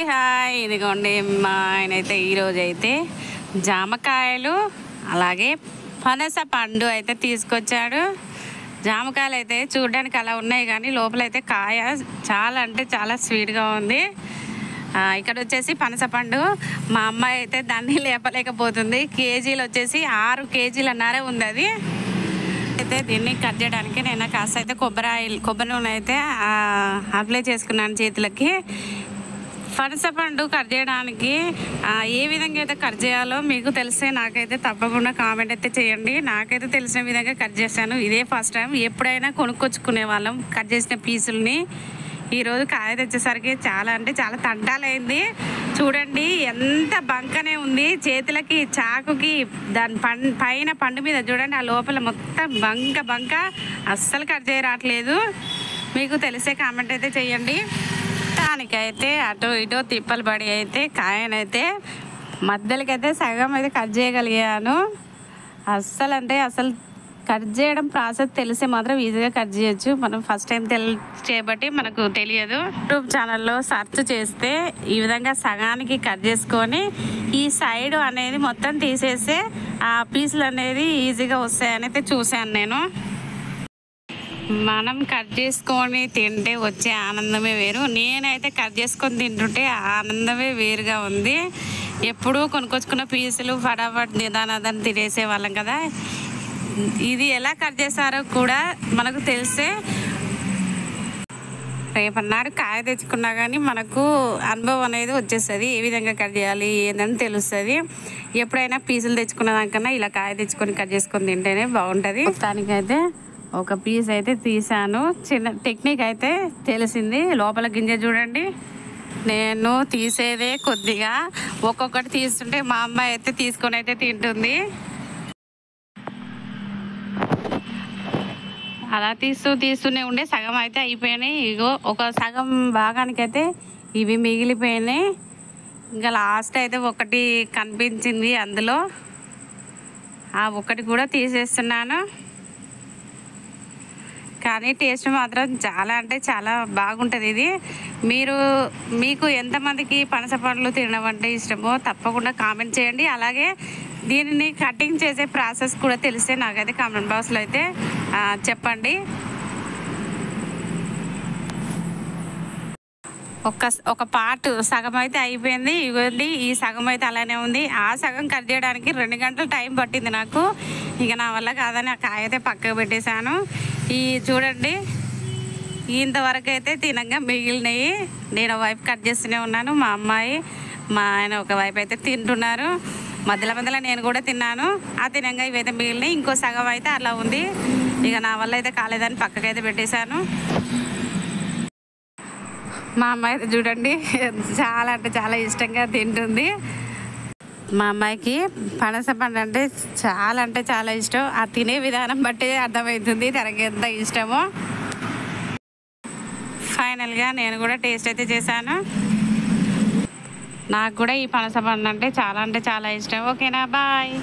Hi ఇదిగోండి మా ఆయన అయితే ఈరోజు అయితే జామకాయలు అలాగే పనస పండు అయితే తీసుకొచ్చాడు. జామకాయలు అయితే చూడడానికి అలా ఉన్నాయి కానీ లోపలైతే కాయ చాలా అంటే చాలా స్వీట్గా ఉంది. ఇక్కడ వచ్చేసి పనస పండు మా అమ్మాయి అయితే దాన్ని లేపలేకపోతుంది. కేజీలు వచ్చేసి 6 కేజీలన్నర ఉంది. అది అయితే దీన్ని కట్ చేయడానికి నేను కాస్త అయితే కొబ్బరి నూనె అయితే అప్లై చేసుకున్నాను చేతులకి. పనస పండు కట్ చేయడానికి ఏ విధంగా అయితే కట్ చేయాలో మీకు తెలిస్తే నాకైతే తప్పకుండా కామెంట్ అయితే చేయండి. నాకైతే తెలిసిన విధంగా కట్ చేశాను. ఇదే ఫస్ట్ టైం. ఎప్పుడైనా కొనుక్కొచ్చుకునే వాళ్ళం కట్ చేసిన పీసుల్ని. ఈరోజు కాయ తెచ్చేసరికి చాలా అంటే చాలా తంటాలైంది. చూడండి ఎంత బంకనే ఉంది. చేతులకి చాకుకి దాని పైన పండు మీద చూడండి ఆ లోపల మొత్తం బంక అస్సలు కట్ చేయరాట్లేదు. మీకు తెలిసే కామెంట్ అయితే చేయండి. దానికైతే అటు ఇటు తిప్పలు పడి అయితే కాయనైతే మధ్యలోకైతే సగం అయితే కట్ చేయగలిగాను. అసలు కట్ చేయడం ప్రాసెస్ తెలిసే మాత్రం ఈజీగా కట్ చేయొచ్చు. మనం ఫస్ట్ టైం చేయబట్టి మనకు తెలియదు. యూట్యూబ్ ఛానల్లో సెర్చ్ చేస్తే ఈ విధంగా సగానికి కట్ చేసుకొని ఈ సైడ్ అనేది మొత్తం తీసేస్తే ఆ పీసులు అనేది ఈజీగా వస్తాయని అయితే చూశాను నేను. మనం కట్ చేసుకొని తింటే వచ్చే ఆనందమే వేరు. నేనైతే కట్ చేసుకొని తింటుంటే ఆనందమే వేరుగా ఉంది. ఎప్పుడూ కొనుక్కొచ్చుకున్న పీసులు ఫటాఫట్ నిదానాన్ని తినేసే వాళ్ళం కదా. ఇది ఎలా కట్ చేస్తారో కూడా మనకు తెలిసే రేపన్నాడు కాయ తెచ్చుకున్నా కానీ మనకు అనుభవం అనేది వచ్చేస్తుంది. ఏ విధంగా కట్ చేయాలి ఏందని తెలుస్తుంది. ఎప్పుడైనా పీసులు తెచ్చుకున్న దానికన్నా ఇలా కాయ తెచ్చుకొని కట్ చేసుకొని తింటేనే బాగుంటుంది. మొత్తానికైతే ఒక పీస్ అయితే తీసాను. చిన్న టెక్నిక్ అయితే తెలిసింది. లోపల గింజ చూడండి. నేను తీసేదే కొద్దిగా ఒక్కొక్కటి తీస్తుంటే మా అమ్మాయి అయితే తీసుకొని అయితే తింటుంది. అలా తీస్తూనే ఉండే సగం అయితే అయిపోయినాయి. ఇగో ఒక సగం భాగానికైతే ఇవి మిగిలిపోయినాయి. ఇంకా లాస్ట్ అయితే ఒకటి కనిపించింది. అందులో ఆ ఒకటి కూడా తీసేస్తున్నాను. కానీ టేస్ట్ మాత్రం చాలా అంటే చాలా బాగుంటుంది. ఇది మీకు ఎంతమందికి పనస పండ్లు తినడం అంటే ఇష్టమో తప్పకుండా కామెంట్ చేయండి. అలాగే దీనిని కటింగ్ చేసే ప్రాసెస్ కూడా తెలిస్తే నాకైతే కామెంట్ బాక్స్లో అయితే చెప్పండి. ఒక పార్ట్ సగం అయితే అయిపోయింది. ఇవ్వండి ఈ సగం అయితే అలానే ఉంది. ఆ సగం కట్ చేయడానికి 2 గంటలు టైం పట్టింది నాకు. ఇక నా వల్ల కాదని ఆ కాయ అయితే పక్కకు పెట్టేశాను. ఈ చూడండి ఇంతవరకు అయితే తినగా మిగిలినవి నేను వైపు కట్ చేస్తూనే ఉన్నాను. మా అమ్మాయి మా ఆయన ఒక వైపు అయితే తింటున్నారు. మధ్యలో నేను కూడా తిన్నాను. ఆ తినంగా ఇవైతే మిగిలినాయి. ఇంకో సగం అయితే అలా ఉంది. ఇక నా వల్ల అయితే కాలేదని పక్కకైతే పెట్టేశాను. మా అమ్మాయి అయితే చూడండి చాలా అంటే చాలా ఇష్టంగా తింటుంది. మా అమ్మాయికి పనస పండు అంటే చాలా ఇష్టం. ఆ తినే విధానం బట్టి అర్థమవుతుంది తనకి ఎంత ఇష్టమో. ఫైనల్గా నేను కూడా టేస్ట్ అయితే చేశాను. నాకు కూడా ఈ పనస పండు అంటే చాలా ఇష్టం. ఓకేనా, బాయ్.